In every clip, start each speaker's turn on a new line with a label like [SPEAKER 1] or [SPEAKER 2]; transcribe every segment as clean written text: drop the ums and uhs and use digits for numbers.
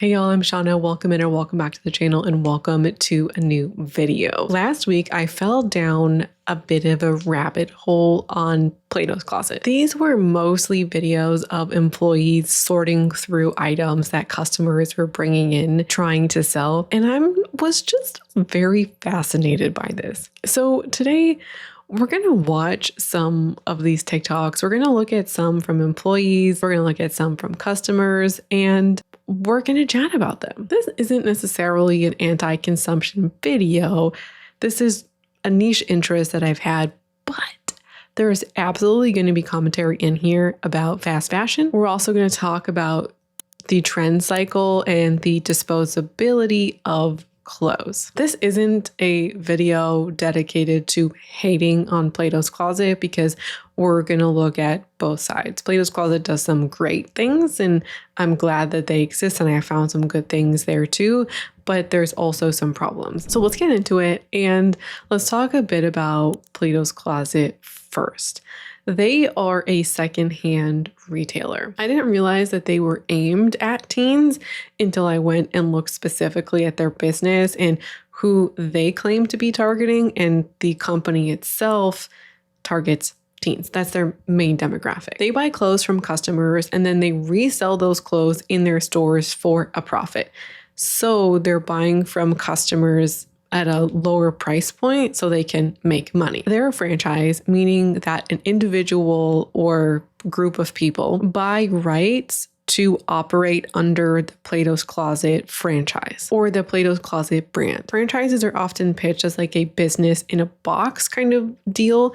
[SPEAKER 1] Hey y'all, I'm Shauna. Welcome in or welcome back to the channel and welcome to a new video. Last week, I fell down a bit of a rabbit hole on Plato's Closet. These were mostly videos of employees sorting through items that customers were bringing in, trying to sell, and I was just very fascinated by this. So today, we're going to watch some of these TikToks. We're going to look at some from employees. We're going to look at some from customers, and we're going to chat about them. This isn't necessarily an anti-consumption video. This is a niche interest that I've had, but there's absolutely going to be commentary in here about fast fashion. We're also going to talk about the trend cycle and the disposability of clothes. This isn't a video dedicated to hating on Plato's Closet because we're going to look at both sides. Plato's Closet does some great things and I'm glad that they exist and I found some good things there too, but there's also some problems. So let's get into it and let's talk a bit about Plato's Closet first. They are a secondhand retailer. I didn't realize that they were aimed at teens until I went and looked specifically at their business and who they claim to be targeting, and the company itself targets teens. That's their main demographic. They buy clothes from customers and then they resell those clothes in their stores for a profit. So they're buying from customers at a lower price point so they can make money. They're a franchise, meaning that an individual or group of people buy rights to operate under the Plato's Closet franchise or the Plato's Closet brand. Franchises are often pitched as like a business in a box kind of deal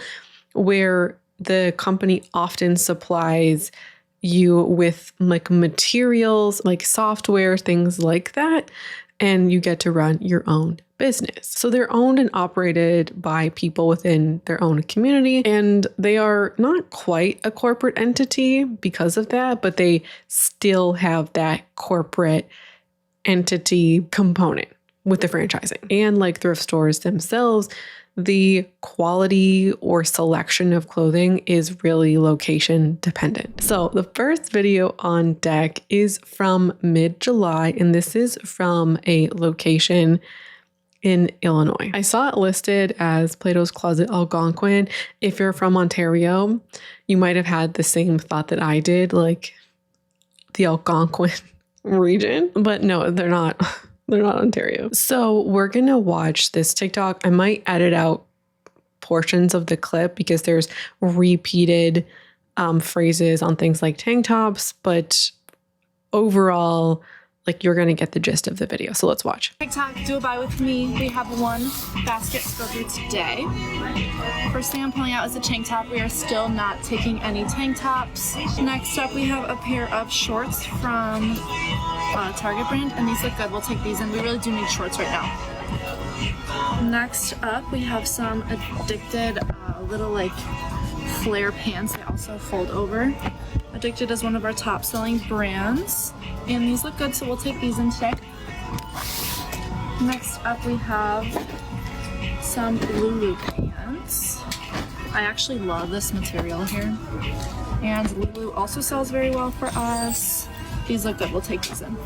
[SPEAKER 1] where the company often supplies you with like materials, like software, things like that, and you get to run your own business. So they're owned and operated by people within their own community, and they are not quite a corporate entity because of that, but they still have that corporate entity component with the franchising. And like thrift stores themselves, the quality or selection of clothing is really location dependent. So the first video on deck is from mid-July, and this is from a location in Illinois. I saw it listed as Plato's Closet Algonquin. If you're from Ontario, you might have had the same thought that I did, like the Algonquin region, but no, they're not. They're not Ontario. So we're going to watch this TikTok. I might edit out portions of the clip because there's repeated phrases on things like tank tops, but overall, like you're going to get the gist of the video. So let's watch.
[SPEAKER 2] TikTok, do a buy with me. We have one basket to go through today. First thing I'm pulling out is a tank top. We are still not taking any tank tops. Next up, we have a pair of shorts from Target brand, and these look good. We'll take these, and we really do need shorts right now. Next up, we have some Addicted little like flare pants. They also fold over. Addicted is one of our top selling brands, and these look good, so we'll take these in today. Next up, we have some Lulu pants. I actually love this material here, and Lulu also sells very well for us. These look good, we'll take these in.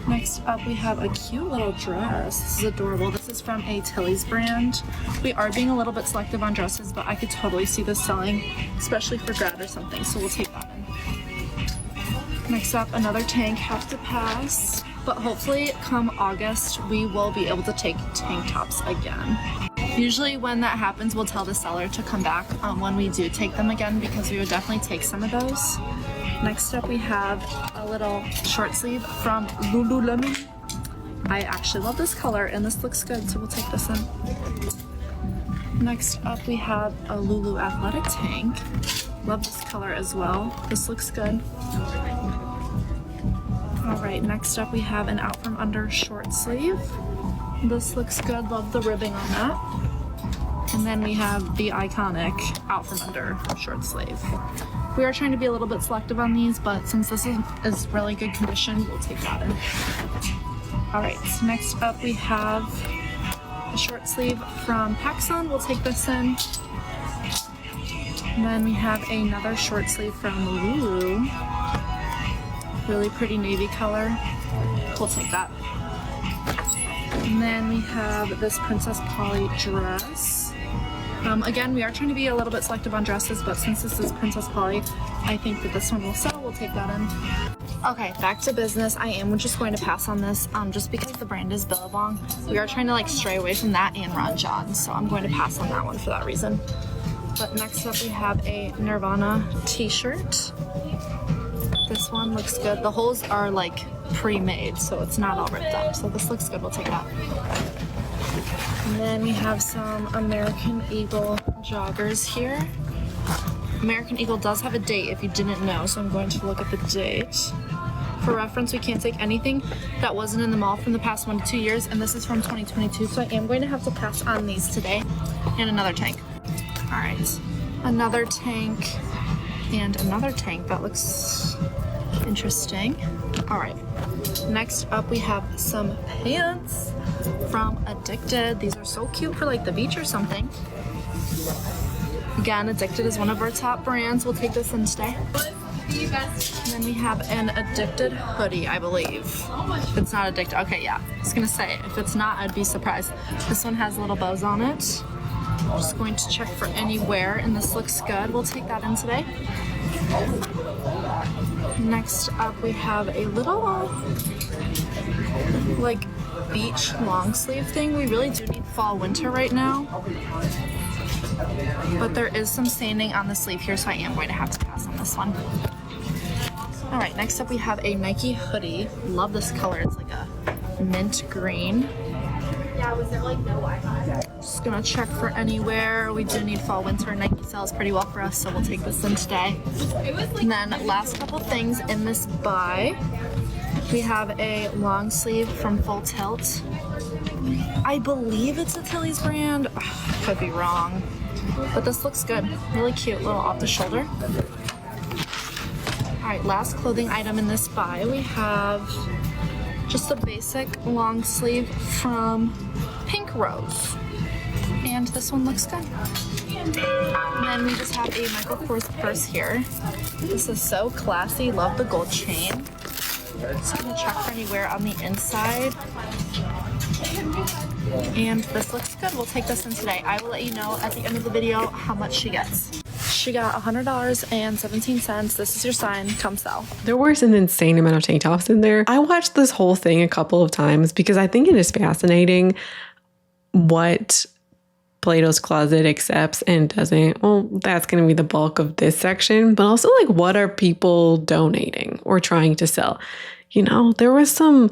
[SPEAKER 2] Next up, we have a cute little dress. This is adorable. This is from a Tilly's brand. We are being a little bit selective on dresses, but I could totally see this selling, especially for grad or something, so we'll take that in. Next up, another tank, have to pass, but hopefully come August, we will be able to take tank tops again. Usually when that happens, we'll tell the seller to come back when we do take them again, because we would definitely take some of those. Next up, we have a little short sleeve from Lululemon. I actually love this color and this looks good, so we'll take this in. Next up, we have a Lulu athletic tank. Love this color as well. This looks good. All right, next up we have an out from under short sleeve. This looks good, love the ribbing on that. And then we have the iconic out from under short sleeve. We are trying to be a little bit selective on these, but since this is really good condition, we'll take that in. All right, so next up we have a short sleeve from PacSun. We'll take this in. And then we have another short sleeve from Lulu. Really pretty navy color. We'll take that. And then we have this Princess Polly dress. Again, we are trying to be a little bit selective on dresses, but since this is Princess Polly, I think that this one will sell. We'll take that in. Okay, back to business. I am just going to pass on this just because the brand is Billabong. We are trying to like stray away from that and Ron John, so I'm going to pass on that one for that reason. But next up we have a Nirvana t-shirt. This one looks good. The holes are like pre-made, so it's not all ripped up. So this looks good, we'll take that. And then we have some American Eagle joggers here. American Eagle does have a date if you didn't know, so I'm going to look at the date. For reference, we can't take anything that wasn't in the mall from the past 1 to 2 years, and this is from 2022, so I am going to have to pass on these today. And another tank. All right, another tank and another tank. That looks interesting. All right, next up we have some pants from Addicted. These are so cute for like the beach or something. Again, Addicted is one of our top brands. We'll take this in today. And then we have an Addicted hoodie, I believe. If it's not Addicted, okay, yeah. I was gonna say, if it's not, I'd be surprised. This one has little bows on it. I'm just going to check for any wear, and this looks good. We'll take that in today. Next up, we have a little, like, beach long sleeve thing. We really do need fall winter right now. But there is some sanding on the sleeve here, so I am going to have to pass on this one. All right, next up we have a Nike hoodie. Love this color. It's like a mint green. Yeah, was there like no Wi-Fi? Just gonna check for anywhere. We do need fall winter. Nike sells pretty well for us, so we'll take this in today. And then last couple things in this buy. We have a long sleeve from Full Tilt. I believe it's a Tilly's brand. Ugh, could be wrong. But this looks good. Really cute, little off the shoulder. Alright, last clothing item in this buy. We have just a basic long sleeve from Pink Rose. And this one looks good. And then we just have a Michael Kors purse here. This is so classy. Love the gold chain. Just gonna check for anywhere on the inside. And this looks good. We'll take this in today. I will let you know at the end of the video how much she gets. She got $100.17. This is your sign. Come sell.
[SPEAKER 1] There was an insane amount of tank tops in there. I watched this whole thing a couple of times because I think it is fascinating what Plato's Closet accepts and doesn't. Well, that's going to be the bulk of this section, but also like what are people donating or trying to sell? You know, there was some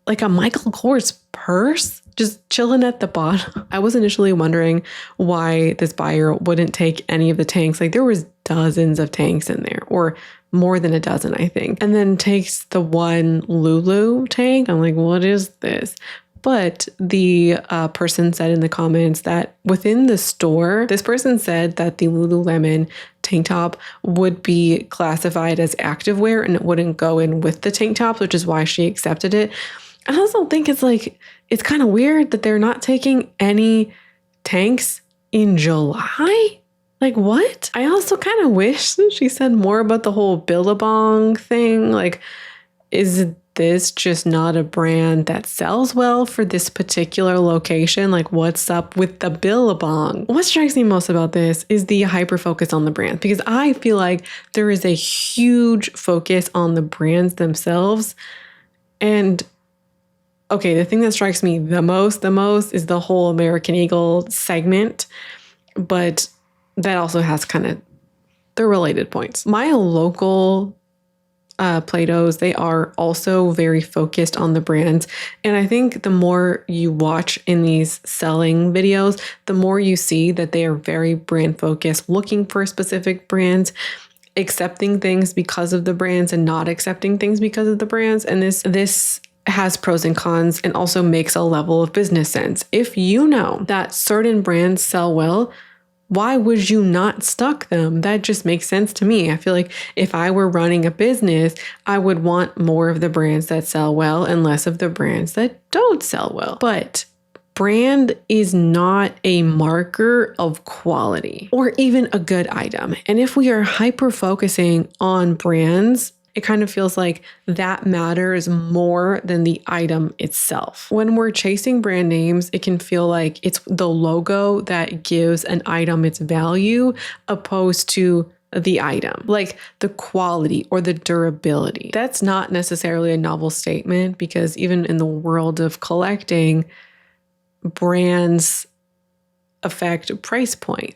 [SPEAKER 1] like a Michael Kors purse just chilling at the bottom. I was initially wondering why this buyer wouldn't take any of the tanks. Like there was dozens of tanks in there, or more than a dozen, I think. And then takes the one Lulu tank. I'm like, what is this? But the person said in the comments that within the store, this person said that the Lululemon tank top would be classified as activewear and it wouldn't go in with the tank tops, which is why she accepted it. I also think it's like, it's kind of weird that they're not taking any tanks in July. Like what? I also kind of wish she said more about the whole Billabong thing. Like, is this just not a brand that sells well for this particular location? Like what's up with the Billabong? What strikes me most about this is the hyper focus on the brand, because I feel like there is a huge focus on the brands themselves. And okay, the thing that strikes me the most is the whole American Eagle segment, but that also has kind of the related points. My local Plato's, they are also very focused on the brands. And I think the more you watch in these selling videos, the more you see that they are very brand focused, looking for specific brands, accepting things because of the brands and not accepting things because of the brands. And this has pros and cons and also makes a level of business sense. If you know that certain brands sell well, why would you not stock them? That just makes sense to me. I feel like if I were running a business, I would want more of the brands that sell well and less of the brands that don't sell well. But brand is not a marker of quality or even a good item. And if we are hyper focusing on brands It kind of feels like that matters more than the item itself. When we're chasing brand names, it can feel like it's the logo that gives an item its value opposed to the item, like the quality or the durability. That's not necessarily a novel statement, because even in the world of collecting, brands affect price point.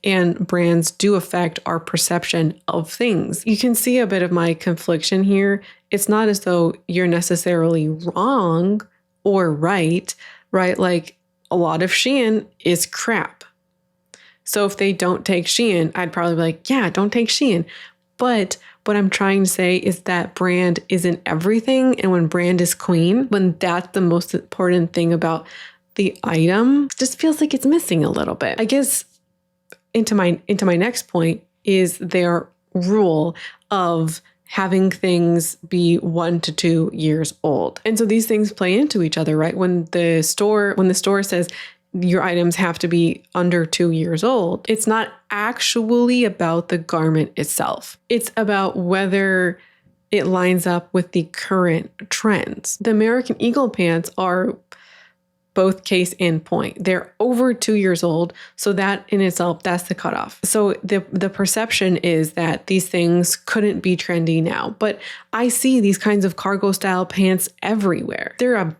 [SPEAKER 1] And brands do affect our perception of things. You can see a bit of my confliction here. It's not as though you're necessarily wrong or right? Like, a lot of Shein is crap. So if they don't take Shein, I'd probably be like, yeah, don't take Shein. But what I'm trying to say is that brand isn't everything. And when brand is queen, when that's the most important thing about the item, it just feels like it's missing a little bit. I guess into my next point is their rule of having things be 1 to 2 years old. And so these things play into each other, right? When the store says your items have to be under 2 years old, it's not actually about the garment itself. It's about whether it lines up with the current trends. The American Eagle pants are both case and point. They're over 2 years old. So that in itself, that's the cutoff. So the perception is that these things couldn't be trendy now. But I see these kinds of cargo style pants everywhere. They're a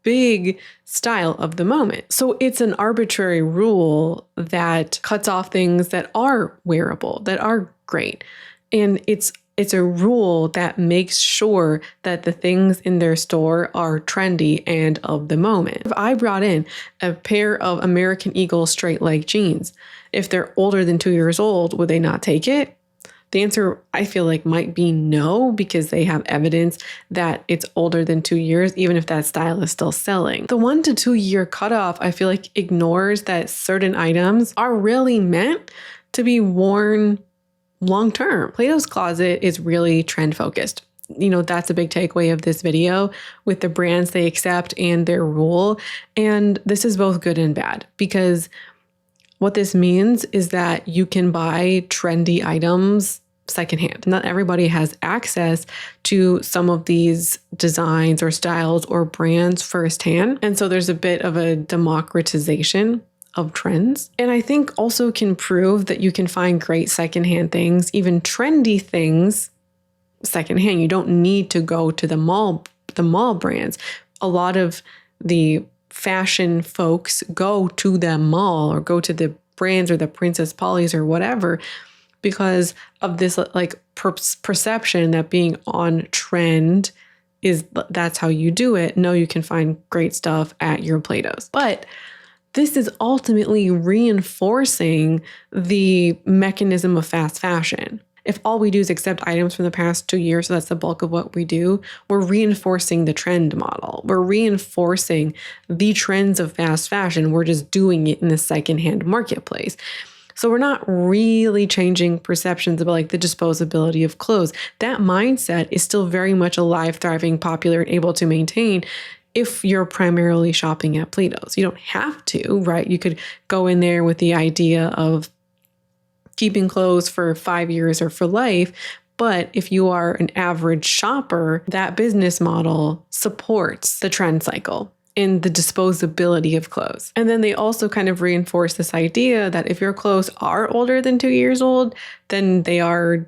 [SPEAKER 1] big style of the moment. So it's an arbitrary rule that cuts off things that are wearable, that are great. And it's a rule that makes sure that the things in their store are trendy and of the moment. If I brought in a pair of American Eagle straight leg jeans, if they're older than 2 years old, would they not take it? The answer, I feel like, might be no, because they have evidence that it's older than 2 years, even if that style is still selling. The 1 to 2 year cutoff, I feel like, ignores that certain items are really meant to be worn long term. Plato's Closet is really trend focused. That's a big takeaway of this video with the brands they accept and their rule. And this is both good and bad, because what this means is that you can buy trendy items secondhand. Not everybody has access to some of these designs or styles or brands firsthand. And so there's a bit of a democratization of trends. And I think also can prove that you can find great secondhand things, even trendy things, secondhand. You don't need to go to the mall brands. A lot of the fashion folks go to the mall or go to the brands or the Princess Pollys or whatever, because of this perception that being on trend that's how you do it. No, you can find great stuff at your Plato's. But this is ultimately reinforcing the mechanism of fast fashion. If all we do is accept items from the past 2 years, so that's the bulk of what we do, we're reinforcing the trend model. We're reinforcing the trends of fast fashion. We're just doing it in the secondhand marketplace. So we're not really changing perceptions about the disposability of clothes. That mindset is still very much alive, thriving, popular, and able to maintain if you're primarily shopping at Plato's. You don't have to, right? You could go in there with the idea of keeping clothes for 5 years or for life. But if you are an average shopper, that business model supports the trend cycle in the disposability of clothes. And then they also kind of reinforce this idea that if your clothes are older than 2 years old, then they are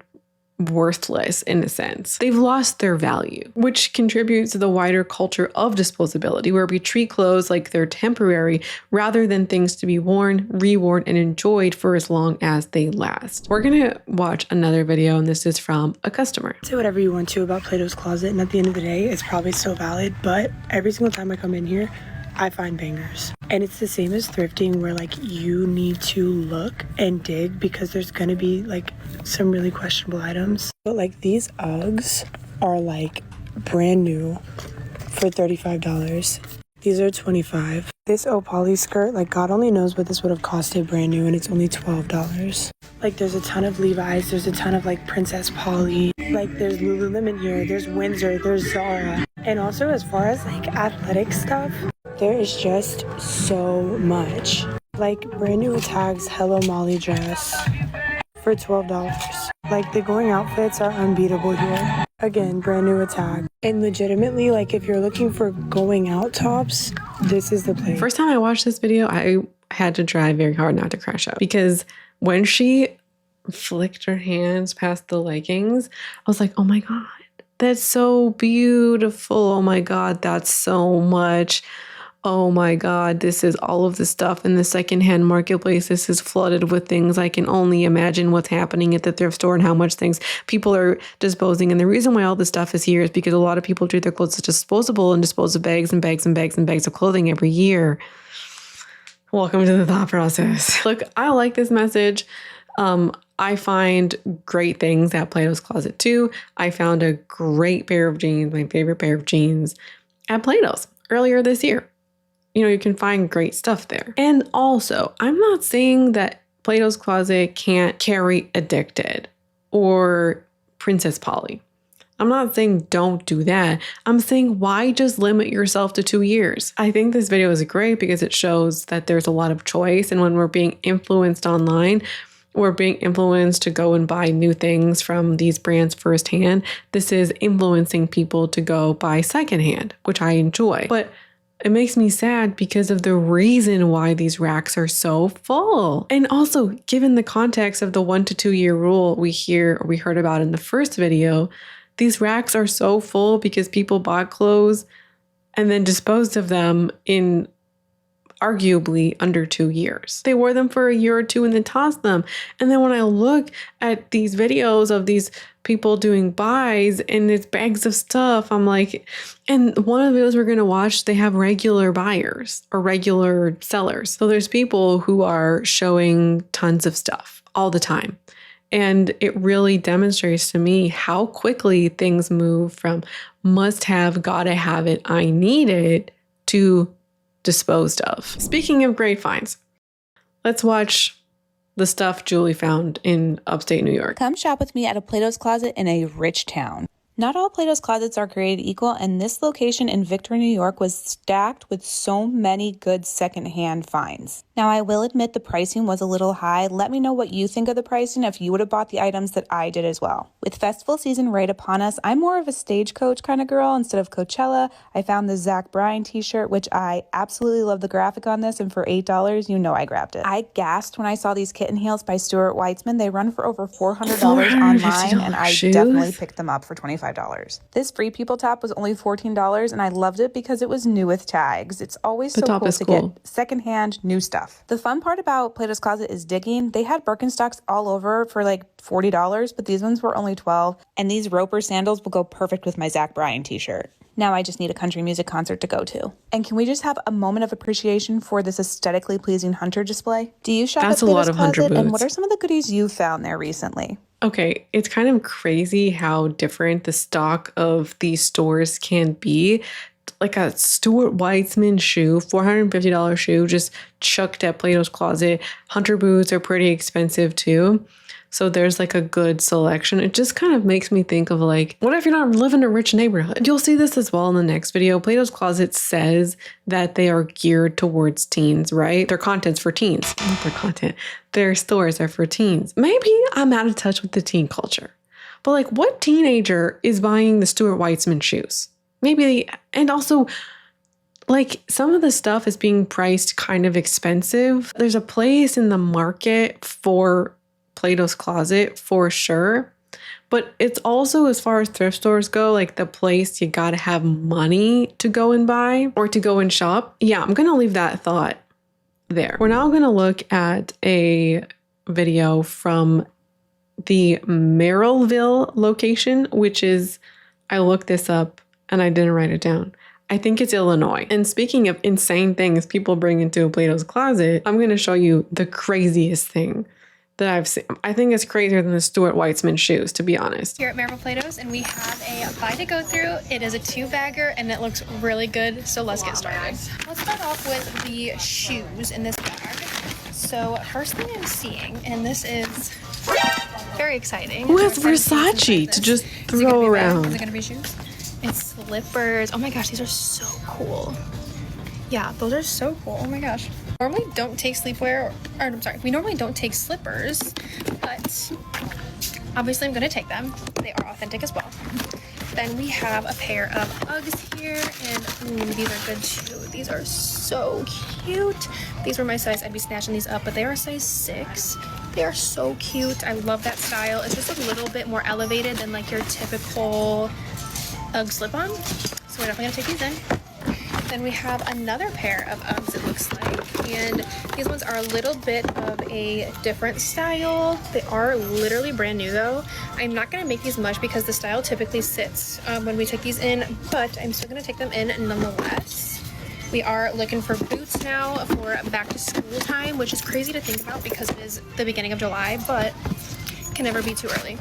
[SPEAKER 1] worthless in a sense. They've lost their value, which contributes to the wider culture of disposability, where we treat clothes like they're temporary rather than things to be worn, reworn, and enjoyed for as long as they last. We're gonna watch another video, and this is from a customer.
[SPEAKER 3] Say whatever you want to about Plato's Closet, and at the end of the day, it's probably so valid, but every single time I come in here, I find bangers. And it's the same as thrifting, where you need to look and dig, because there's gonna be some really questionable items. But these Uggs are brand new for $35. These are $25. This Opoly skirt, God only knows what this would have costed brand new, and it's only $12. There's a ton of Levi's, there's a ton of Princess Polly, there's Lululemon here, there's Windsor, there's Zara. And also, as far as athletic stuff, there is just so much. Brand new tags Hello Molly dress for $12. Like, the going outfits are unbeatable here. Again, brand new attack. And legitimately, like, if you're looking for going out tops, this is the place.
[SPEAKER 1] First time I watched this video, I had to try very hard not to crash out, because when she flicked her hands past the leggings, I was like, oh my God, that's so beautiful. Oh my God, that's so much. Oh my God, this is all of the stuff in the secondhand marketplace. This is flooded with things. I can only imagine what's happening at the thrift store and how much things people are disposing. And the reason why all this stuff is here is because a lot of people treat their clothes as disposable and dispose of bags and bags and bags and bags of clothing every year. Welcome to the thought process. Look, I like this message. I find great things at Plato's Closet too. I found a great pair of jeans, my favorite pair of jeans, at Plato's earlier this year. You know, you can find great stuff there. And also, I'm not saying that Plato's Closet can't carry Addicted or Princess Polly. I'm not saying don't do that. I'm saying, why just limit yourself to 2 years? I think this video is great because it shows that there's a lot of choice. And when we're being influenced online, we're being influenced to go and buy new things from these brands firsthand. This is influencing people to go buy secondhand, which I enjoy. But it makes me sad because of the reason why these racks are so full. And also, given the context of the 1 to 2 year rule we heard about in the first video, these racks are so full because people bought clothes and then disposed of them in arguably under 2 years. They wore them for a year or two and then tossed them. And then when I look at these videos of these people doing buys and it's bags of stuff, I'm like, and one of the videos we're going to watch, they have regular buyers or regular sellers. So there's people who are showing tons of stuff all the time. And it really demonstrates to me how quickly things move from must have, gotta have it, I need it, to disposed of. Speaking of great finds, let's watch the stuff Julie found in upstate New York.
[SPEAKER 4] Come shop with me at a Plato's Closet in a rich town. Not all Plato's Closets are created equal, and this location in Victor, New York was stacked with so many good secondhand finds. Now, I will admit the pricing was a little high. Let me know what you think of the pricing if you would have bought the items that I did as well. With festival season right upon us, I'm more of a stagecoach kind of girl instead of Coachella. I found the Zach Bryan t-shirt, which I absolutely love the graphic on this, and for $8, you know I grabbed it. I gasped when I saw these kitten heels by Stuart Weitzman. They run for over $400 online, and I definitely picked them up for $25. This Free People top was only $14, and I loved it because it was new with tags. It's always so cool to get secondhand new stuff. The fun part about Plato's Closet is digging. They had Birkenstocks all over for like $40, but these ones were only $12, and these Roper sandals will go perfect with my Zach Bryan t-shirt. Now I just need a country music concert to go to. And can we just have a moment of appreciation for this aesthetically pleasing Hunter display? Do you shop at Plato's Closet, and what are some of the goodies you've found there recently?
[SPEAKER 1] Okay, it's kind of crazy how different the stock of these stores can be. Like a Stuart Weitzman shoe, $450 shoe, just chucked at Plato's Closet. Hunter boots are pretty expensive too. So there's like a good selection. It just kind of makes me think of like, what if you're not living in a rich neighborhood? You'll see this as well in the next video. Plato's Closet says that they are geared towards teens, right? Their content's for teens. Not their content. Their stores are for teens. Maybe I'm out of touch with the teen culture. But like, what teenager is buying the Stuart Weitzman shoes? Maybe, and also, like, some of the stuff is being priced kind of expensive. There's a place in the market for Plato's Closet for sure, but it's also, as far as thrift stores go, like the place you gotta have money to go and buy or to go and shop. Yeah, I'm gonna leave that thought there. We're now gonna look at a video from the Merrillville location, which is, I looked this up and I didn't write it down. I think it's Illinois. And speaking of insane things people bring into Plato's Closet, I'm gonna show you the craziest thing that I've seen. I think it's crazier than the Stuart Weitzman shoes, to be honest.
[SPEAKER 5] Here at Merrillville Plato's, and we have a buy to go through. It is a 2-bagger and it looks really good, so let's get started. Let's start off with the shoes in this bag. So first thing I'm seeing, and this is very exciting.
[SPEAKER 1] Who has Versace to just throw around?
[SPEAKER 5] Is it gonna be shoes? It's slippers. Oh my gosh, these are so cool. Yeah, those are so cool. Oh my gosh. Normally don't take sleepwear, or I'm sorry, we normally don't take slippers, but Obviously, I'm going to take them. They are authentic as well. Then we have a pair of Uggs here, and ooh, these are good too. These are so cute. These were my size. I'd be snatching these up, but they are a size 6. They are so cute. I love that style. It's just a little bit more elevated than like your typical Ugg slip-on. So we're definitely gonna take these in. Then we have another pair of Uggs, it looks like, and these ones are a little bit of a different style. They are literally brand new though. I'm not gonna make these much because the style typically sits when we take these in, but I'm still gonna take them in nonetheless. We are looking for boots now for back to school time, which is crazy to think about because it is the beginning of July, but can never be too early.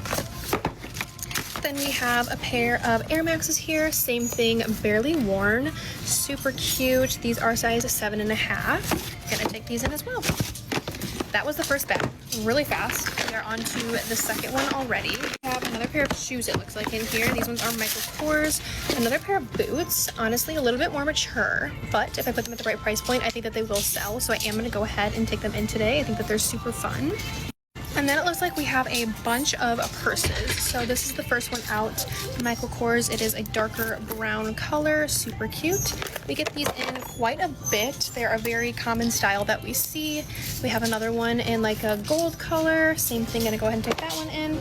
[SPEAKER 5] Then we have a pair of Air Maxes here, same thing, barely worn, super cute. These are size 7.5. Gonna take these in as well. That was the first bag, really fast. We are on to the second one already. We have another pair of shoes, it looks like, in here. These ones are Michael Kors. Another pair of boots, honestly a little bit more mature, but if I put them at the right price point, I think that they will sell. So I am gonna go ahead and take them in today. I think that they're super fun. And then it looks like we have a bunch of purses. So this is the first one out, Michael Kors. It is a darker brown color, super cute. We get these in quite a bit. They're a very common style that we see. We have another one in like a gold color. Same thing, gonna go ahead and take that one in.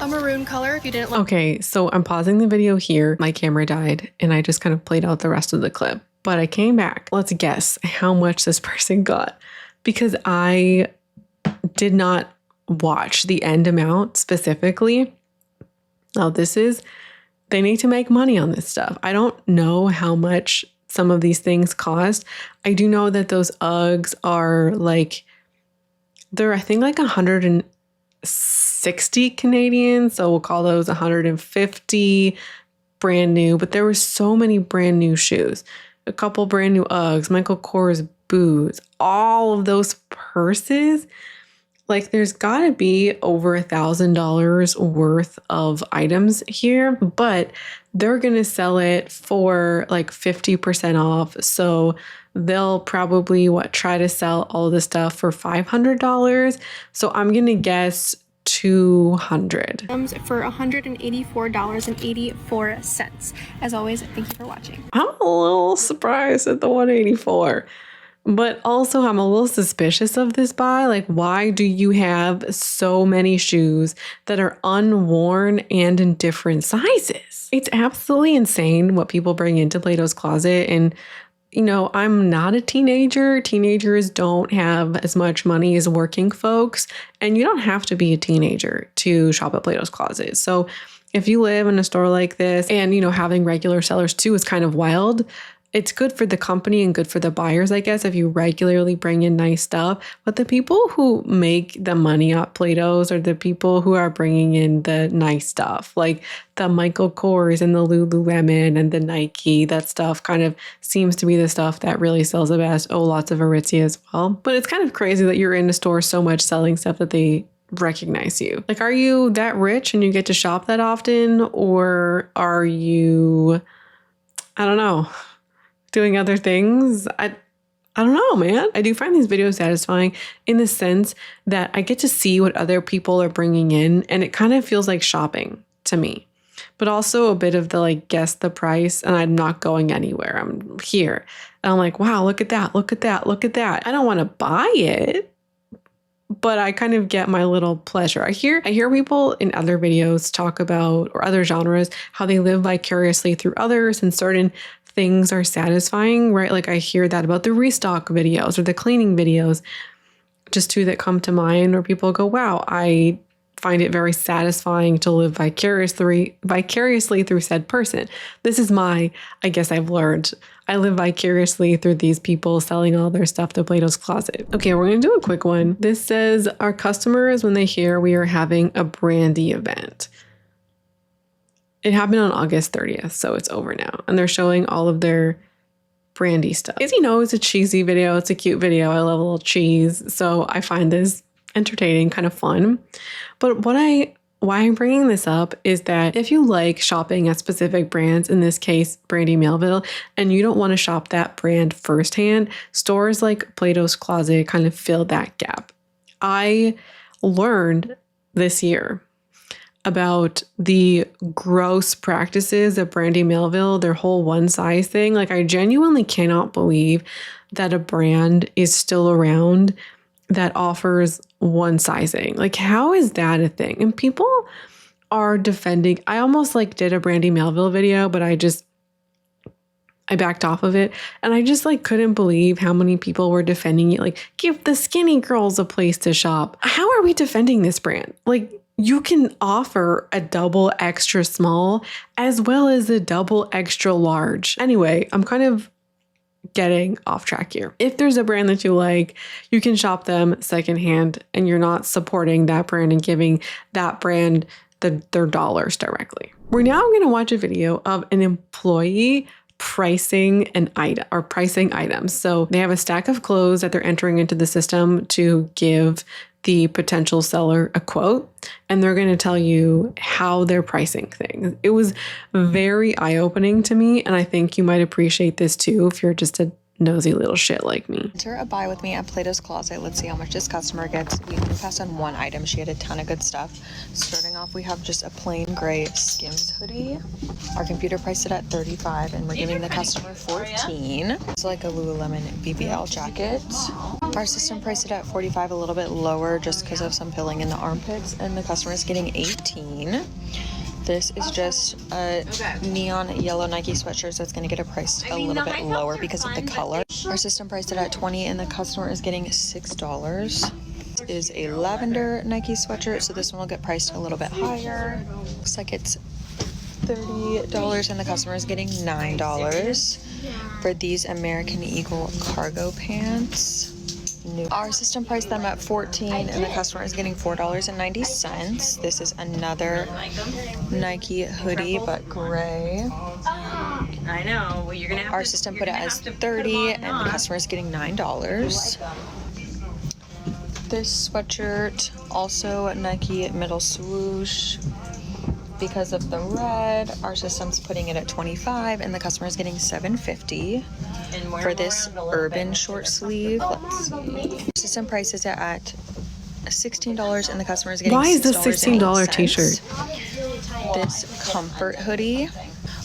[SPEAKER 5] A maroon color, if you didn't look.
[SPEAKER 1] Okay, so I'm pausing the video here. My camera died and I just kind of played out the rest of the clip. But I came back. Let's guess how much this person got, because I did not watch the end amount specifically. Now they need to make money on this stuff. I don't know how much some of these things cost. I do know that those Uggs are like, they're I think like 160 Canadian. So we'll call those 150 brand new, but there were so many brand new shoes, a couple brand new Uggs, Michael Kors boots, all of those purses. Like there's gotta be over $1,000 worth of items here, but they're gonna sell it for like 50% off. So they'll probably try to sell all this stuff for $500. So I'm gonna guess $200.
[SPEAKER 5] For $184.84. As always, thank you for watching.
[SPEAKER 1] I'm a little surprised at the $184. But also I'm a little suspicious of this buy. Like, why do you have so many shoes that are unworn and in different sizes? It's absolutely insane what people bring into Plato's Closet. And, you know, I'm not a teenager. Teenagers don't have as much money as working folks. And you don't have to be a teenager to shop at Plato's Closet. So if you live in a store like this and, you know, having regular sellers too is kind of wild. It's good for the company and good for the buyers, I guess, if you regularly bring in nice stuff. But the people who make the money at Plato's are the people who are bringing in the nice stuff, like the Michael Kors and the Lululemon and the Nike. That stuff kind of seems to be the stuff that really sells the best. Oh, lots of Aritzia as well. But it's kind of crazy that you're in a store so much selling stuff that they recognize you. Like, are you that rich and you get to shop that often? Or are you, I don't know, doing other things? I don't know, man. I do find these videos satisfying in the sense that I get to see what other people are bringing in, and it kind of feels like shopping to me. But also a bit of the like, guess the price, and I'm not going anywhere. I'm here. And I'm like, wow, look at that, look at that, look at that. I don't want to buy it, but I kind of get my little pleasure. I hear people in other videos talk about, or other genres, how they live vicariously through others and certain things are satisfying, right? Like I hear that about the restock videos or the cleaning videos, just two that come to mind where people go, wow, I find it very satisfying to live vicariously through said person. This is I guess I've learned, I live vicariously through these people selling all their stuff to Plato's Closet. Okay, we're going to do a quick one. This says, our customers, when they hear we are having a brandy event. It happened on August 30th, so it's over now. And they're showing all of their brandy stuff. As you know, it's a cheesy video. It's a cute video. I love a little cheese. So I find this entertaining, kind of fun. But why I'm bringing this up is that if you like shopping at specific brands, in this case, Brandy Melville, and you don't want to shop that brand firsthand, stores like Plato's Closet kind of fill that gap. I learned this year about the gross practices of Brandy Melville, their whole one size thing. Like, I genuinely cannot believe that a brand is still around that offers one sizing. Like, how is that a thing? And people are defending. I almost like did a Brandy Melville video, but I backed off of it. And I just like couldn't believe how many people were defending it. Like, give the skinny girls a place to shop. How are we defending this brand? Like, you can offer a double extra small as well as a double extra large. Anyway, I'm kind of getting off track here. If there's a brand that you like, you can shop them secondhand and you're not supporting that brand and giving that brand their dollars directly. We're now going to watch a video of an employee pricing an item or pricing items. So they have a stack of clothes that they're entering into the system to give the potential seller a quote, and they're going to tell you how they're pricing things. It was very eye-opening to me, and I think you might appreciate this too if you're just a nosy little shit like me.
[SPEAKER 6] Enter a buy with me at Plato's Closet. Let's see how much this customer gets. We only passed on one item. She had a ton of good stuff. Starting off, we have just a plain gray Skims hoodie. Our computer priced it at $35 and we're giving the customer $14. It's like a Lululemon BBL jacket. Our system priced it at $45, a little bit lower just because of some filling in the armpits, and the customer is getting $18. This is just a neon yellow Nike sweatshirt, so it's going to get a price a little bit lower because of the color. Our system priced it at $20 and the customer is getting $6. This is a lavender Nike sweatshirt, so this one will get priced a little bit higher. Looks like it's $30 and the customer is getting $9. For these American Eagle cargo pants, our system priced them at $14 and the customer is getting $4.90. This is another Nike hoodie, but gray.
[SPEAKER 7] I know. Well, you're gonna have
[SPEAKER 6] our system put it as $30 and the customer is getting $9. This sweatshirt, also Nike middle swoosh. Because of the red, our system's putting it at $25 and the customer is getting $7.50. For this urban short sleeve, let's see. System prices it at $16 and the customer is getting
[SPEAKER 1] Why is this $16 t-shirt?
[SPEAKER 6] This comfort hoodie,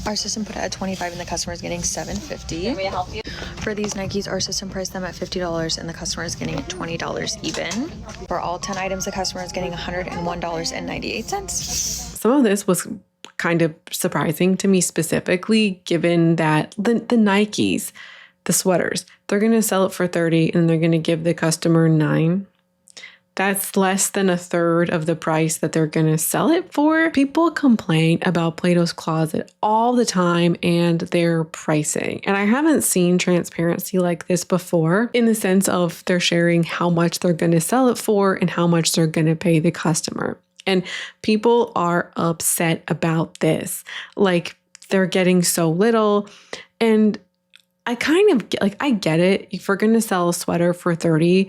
[SPEAKER 6] our system put it at $25 and the customer is getting $7.50. For these Nikes, our system priced them at $50 and the customer is getting $20 even. For all 10 items, the customer is getting $101.98.
[SPEAKER 1] Some of this was kind of surprising to me specifically, given that the Nikes, the sweaters, they're going to sell it for $30 and they're going to give the customer $9. That's less than a third of the price that they're going to sell it for. People complain about Plato's Closet all the time and their pricing. And I haven't seen transparency like this before, in the sense of they're sharing how much they're going to sell it for and how much they're going to pay the customer. And people are upset about this. Like, they're getting so little. And I kind of like, I get it. If we're going to sell a sweater for $30,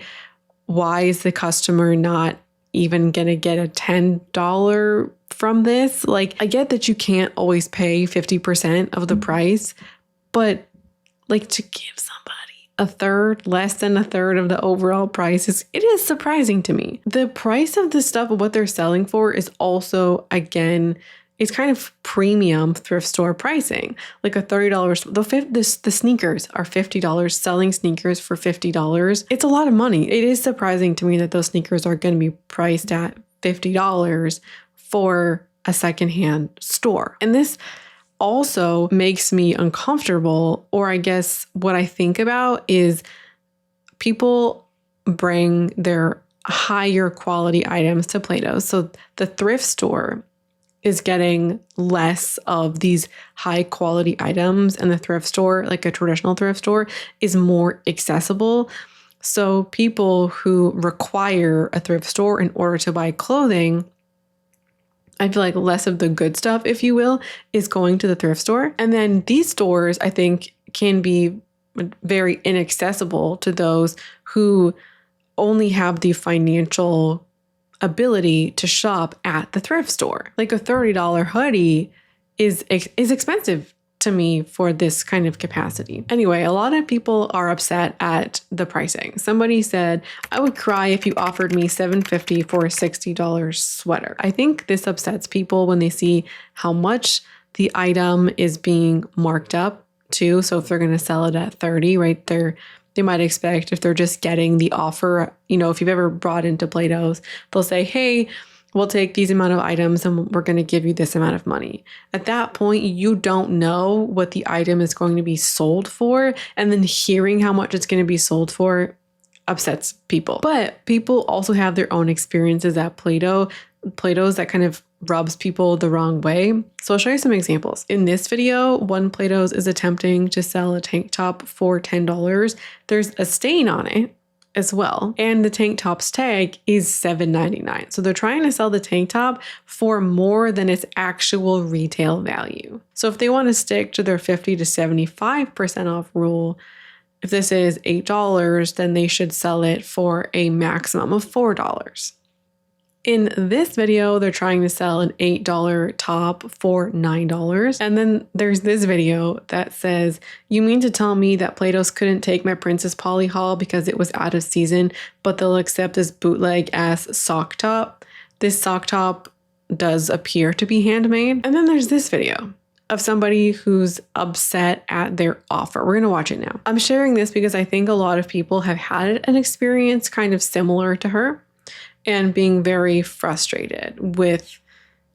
[SPEAKER 1] why is the customer not even going to get a $10 from this? Like, I get that you can't always pay 50% of the price, but like, to give somebody a third, less than a third of the overall price, it is surprising to me. The price of the stuff, what they're selling for, is also, again, it's kind of premium thrift store pricing. Like a $30, the sneakers are $50, selling sneakers for $50. It's a lot of money. It is surprising to me that those sneakers are going to be priced at $50 for a secondhand store. And this also makes me uncomfortable, or I guess what I think about is people bring their higher quality items to Plato's. So the thrift store is getting less of these high quality items, and the thrift store, like a traditional thrift store, is more accessible. So people who require a thrift store in order to buy clothing, I feel like less of the good stuff, if you will, is going to the thrift store. And then these stores, I think, can be very inaccessible to those who only have the financial ability to shop at the thrift store. Like a $30 hoodie is expensive to me for this kind of capacity. Anyway, a lot of people are upset at the pricing. Somebody said, I would cry if you offered me $7.50 for a $60 sweater. I think this upsets people when they see how much the item is being marked up to. So if they're going to sell it at 30, right there, they might expect, if they're just getting the offer, you know, if you've ever brought into Plato's, they'll say, hey, we'll take these amount of items and we're going to give you this amount of money. At that point, you don't know what the item is going to be sold for. And then hearing how much it's going to be sold for upsets people. But people also have their own experiences at Plato's that kind of rubs people the wrong way. So I'll show you some examples. In this video, one Plato's is attempting to sell a tank top for $10. There's a stain on it as well. And the tank top's tag is $7.99. So they're trying to sell the tank top for more than its actual retail value. So if they want to stick to their 50 to 75% off rule, if this is $8, then they should sell it for a maximum of $4. In this video, they're trying to sell an $8 top for $9. And then there's this video that says, you mean to tell me that Plato's couldn't take my Princess Polly haul because it was out of season, but they'll accept this bootleg ass sock top? This sock top does appear to be handmade. And then there's this video of somebody who's upset at their offer. We're gonna watch it now. I'm sharing this because I think a lot of people have had an experience kind of similar to her, and being very frustrated with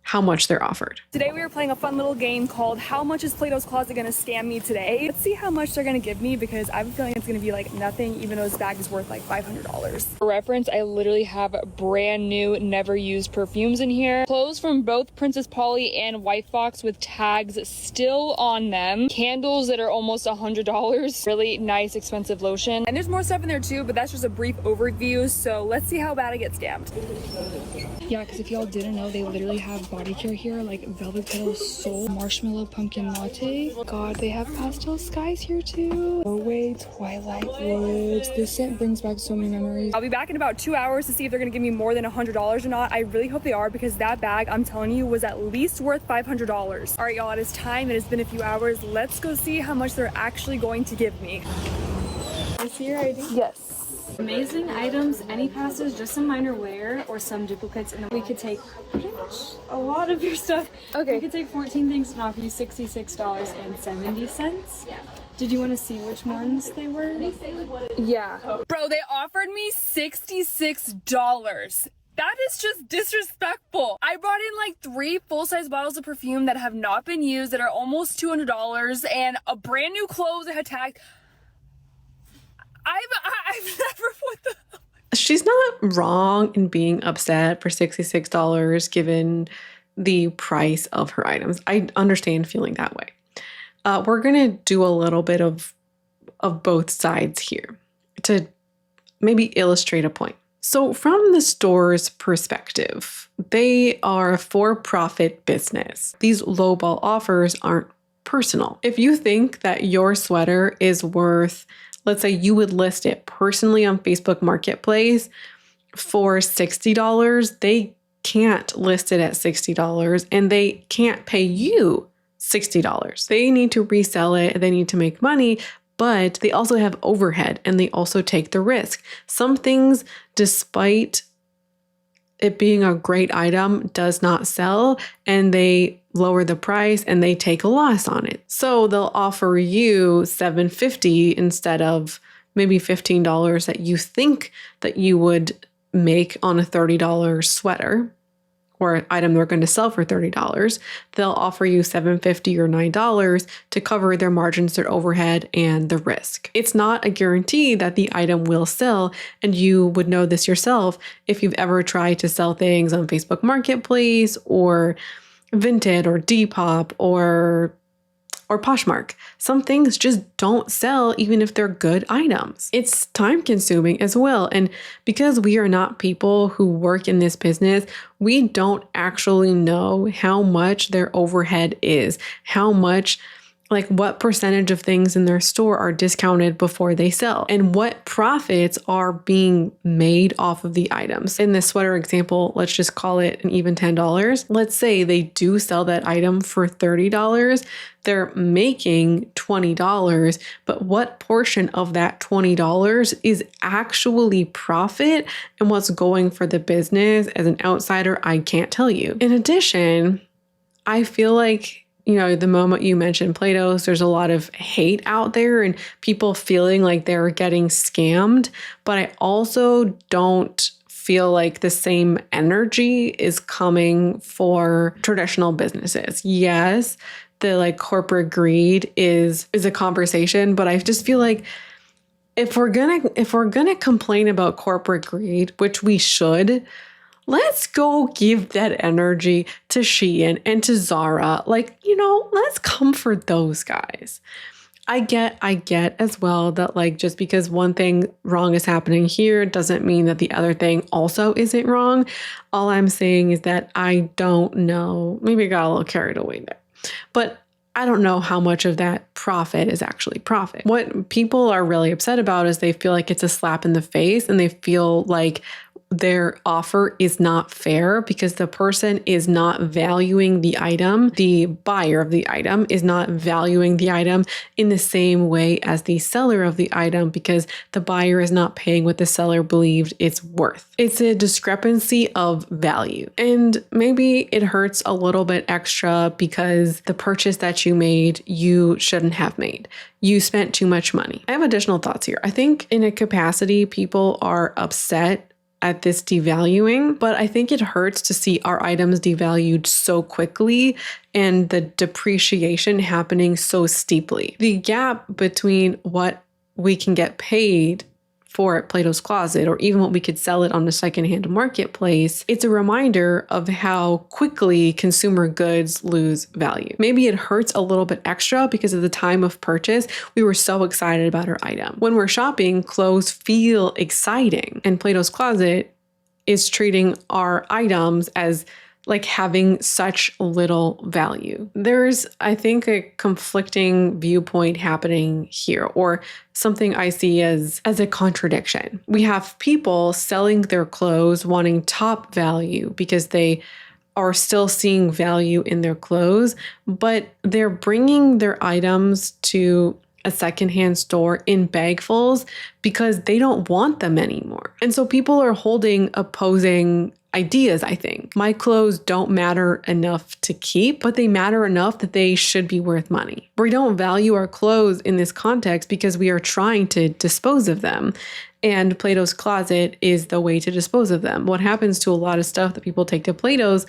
[SPEAKER 1] how much they're offered.
[SPEAKER 8] Today we are playing a fun little game called How Much is Plato's Closet Gonna Scam Me Today? Let's see how much they're gonna give me because I have a feeling it's gonna be like nothing, even though this bag is worth like $500. For reference, I literally have brand new, never used perfumes in here. Clothes from both Princess Polly and White Fox with tags still on them. Candles that are almost $100. Really nice, expensive lotion. And there's more stuff in there too, but that's just a brief overview. So let's see how bad I get scammed. Yeah, because if y'all didn't know, they literally have body care here, like Velvet Petals Soul, Marshmallow Pumpkin Latte. God, they have Pastel Skies here too. Oh wait, Twilight Woods. This scent brings back so many memories. I'll be back in about 2 hours to see if they're gonna give me more than $100 or not. I really hope they are because that bag, I'm telling you, was at least worth $500. All right, y'all, it is time. It has been a few hours. Let's go see how much they're actually going to give me. I see your ID? Yes.
[SPEAKER 9] Amazing items, any passes, just some minor wear or some duplicates, and then we could take pretty much a lot of your stuff.
[SPEAKER 8] Okay.
[SPEAKER 9] We could take 14 things and offer you $66.70. Yeah. Did you want to see which ones they were?
[SPEAKER 8] Yeah. Bro, they offered me $66. That is just disrespectful. I brought in like 3 full-size bottles of perfume that have not been used that are almost $200 and a brand new clothes that had tagged. I've never, what the hell?
[SPEAKER 1] She's not wrong in being upset for $66 given the price of her items. I understand feeling that way. We're gonna do a little bit of both sides here to maybe illustrate a point. So from the store's perspective, they are a for-profit business. These lowball offers aren't personal. If you think that your sweater is worth, let's say you would list it personally on Facebook Marketplace for $60, they can't list it at $60 and they can't pay you $60. They need to resell it, they need to make money, but they also have overhead and they also take the risk. Some things, despite it being a great item, does not sell and they lower the price and they take a loss on it. So they'll offer you $7.50 instead of maybe $15 that you think that you would make on a $30 sweater or an item they're going to sell for $30. They'll offer you $7.50 or $9 to cover their margins, their overhead, and the risk. It's not a guarantee that the item will sell, and you would know this yourself if you've ever tried to sell things on Facebook Marketplace or Vinted or Depop or Poshmark. Some things just don't sell even if they're good items. It's time consuming as well. And because we are not people who work in this business, we don't actually know how much their overhead is, how much Like what percentage of things in their store are discounted before they sell, and what profits are being made off of the items. In this sweater example, let's just call it an even $10. Let's say they do sell that item for $30. They're making $20, but what portion of that $20 is actually profit and what's going for the business? As an outsider, I can't tell you. In addition, I feel like, the moment you mentioned Plato's, there's a lot of hate out there and people feeling like they're getting scammed. But I also don't feel like the same energy is coming for traditional businesses. Yes, the corporate greed is a conversation, but I just feel like if we're gonna complain about corporate greed, which we should, let's go give that energy to Shein and to Zara. Let's comfort those guys. I get as well that just because one thing wrong is happening here doesn't mean that the other thing also isn't wrong. All I'm saying is that I don't know. Maybe I got a little carried away there. But I don't know how much of that profit is actually profit. What people are really upset about is they feel like it's a slap in the face and they feel like their offer is not fair because the person is not valuing the item. The buyer of the item is not valuing the item in the same way as the seller of the item because the buyer is not paying what the seller believed it's worth. It's a discrepancy of value. And maybe it hurts a little bit extra because the purchase that you made, you shouldn't have made. You spent too much money. I have additional thoughts here. I think in a capacity, people are upset at this devaluing, but I think it hurts to see our items devalued so quickly and the depreciation happening so steeply. The gap between what we can get paid for at Plato's Closet, or even what we could sell it on the secondhand marketplace, it's a reminder of how quickly consumer goods lose value. Maybe it hurts a little bit extra because at the time of purchase, we were so excited about our item. When we're shopping, clothes feel exciting, and Plato's Closet is treating our items as having such little value. There's, I think, a conflicting viewpoint happening here, or something I see as a contradiction. We have people selling their clothes wanting top value because they are still seeing value in their clothes, but they're bringing their items to a secondhand store in bagfuls because they don't want them anymore. And so people are holding opposing ideas, I think. My clothes don't matter enough to keep, but they matter enough that they should be worth money. We don't value our clothes in this context because we are trying to dispose of them. And Plato's Closet is the way to dispose of them. What happens to a lot of stuff that people take to Plato's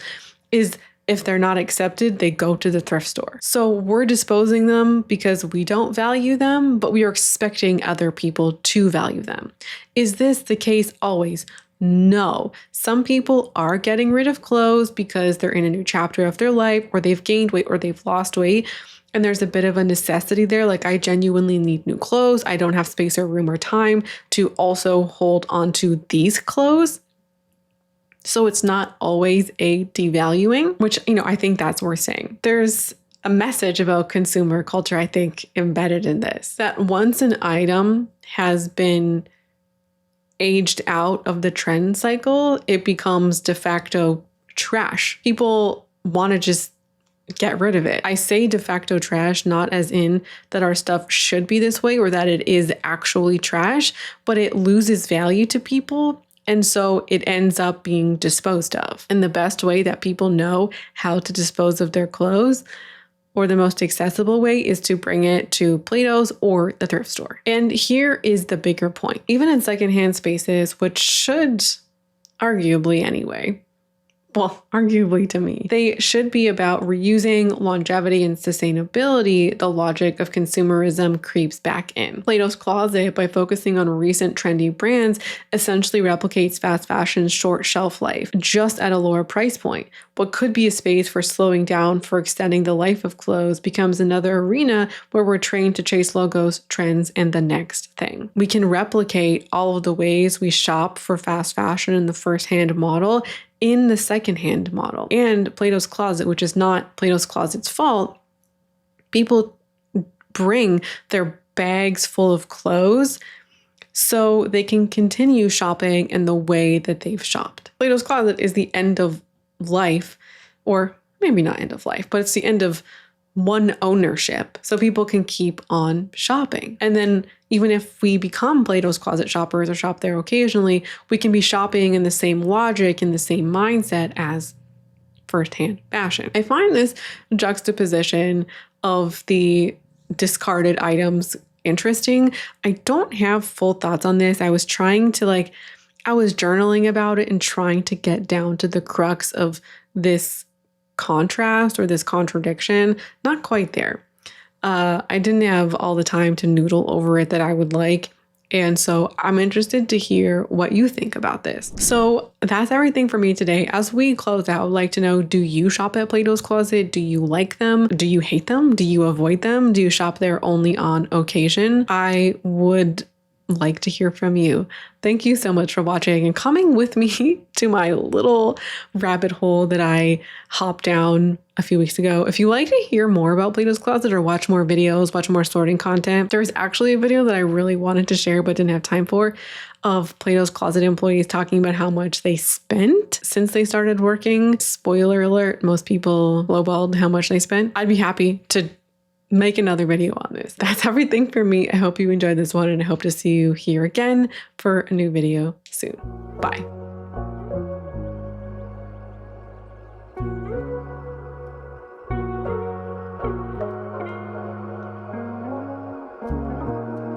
[SPEAKER 1] is if they're not accepted, they go to the thrift store. So we're disposing them because we don't value them, but we are expecting other people to value them. Is this the case always? No. Some people are getting rid of clothes because they're in a new chapter of their life, or they've gained weight, or they've lost weight. And there's a bit of a necessity there. I genuinely need new clothes. I don't have space or room or time to also hold on to these clothes. So it's not always a devaluing, which, I think that's worth saying. There's a message about consumer culture, I think, embedded in this, that once an item has been aged out of the trend cycle, it becomes de facto trash. People want to just get rid of it. I say de facto trash, not as in that our stuff should be this way or that it is actually trash, but it loses value to people. And so it ends up being disposed of. And the best way that people know how to dispose of their clothes, or the most accessible way, is to bring it to Plato's or the thrift store. And here is the bigger point. Even in secondhand spaces, which should arguably anyway, arguably to me, they should be about reusing, longevity, and sustainability. The logic of consumerism creeps back in. Plato's Closet, by focusing on recent trendy brands, essentially replicates fast fashion's short shelf life, just at a lower price point. What could be a space for slowing down, for extending the life of clothes, becomes another arena where we're trained to chase logos, trends, and the next thing. We can replicate all of the ways we shop for fast fashion in the first-hand model in the secondhand model. And Plato's Closet, which is not Plato's Closet's fault, people bring their bags full of clothes so they can continue shopping in the way that they've shopped. Plato's Closet is the end of life, or maybe not end of life, but it's the end of one ownership, so people can keep on shopping. And then even if we become Plato's Closet shoppers or shop there occasionally, we can be shopping in the same logic, in the same mindset as firsthand fashion. I find this juxtaposition of the discarded items interesting. I don't have full thoughts on this. I was journaling about it and trying to get down to the crux of this contrast or this contradiction. Not quite there. I didn't have all the time to noodle over it that I would like. And so I'm interested to hear what you think about this. So that's everything for me today. As we close out, I'd like to know, do you shop at Plato's Closet? Do you like them? Do you hate them? Do you avoid them? Do you shop there only on occasion? I would like to hear from you. Thank you so much for watching and coming with me to my little rabbit hole that I hopped down a few weeks ago. If you like to hear more about Plato's Closet or watch more videos, watch more sorting content, there's actually a video that I really wanted to share but didn't have time for, of Plato's Closet employees talking about how much they spent since they started working. Spoiler alert, most people lowballed how much they spent. I'd be happy to make another video on this. That's everything for me. I hope you enjoyed this one, and I hope to see you here again for a new video soon. Bye.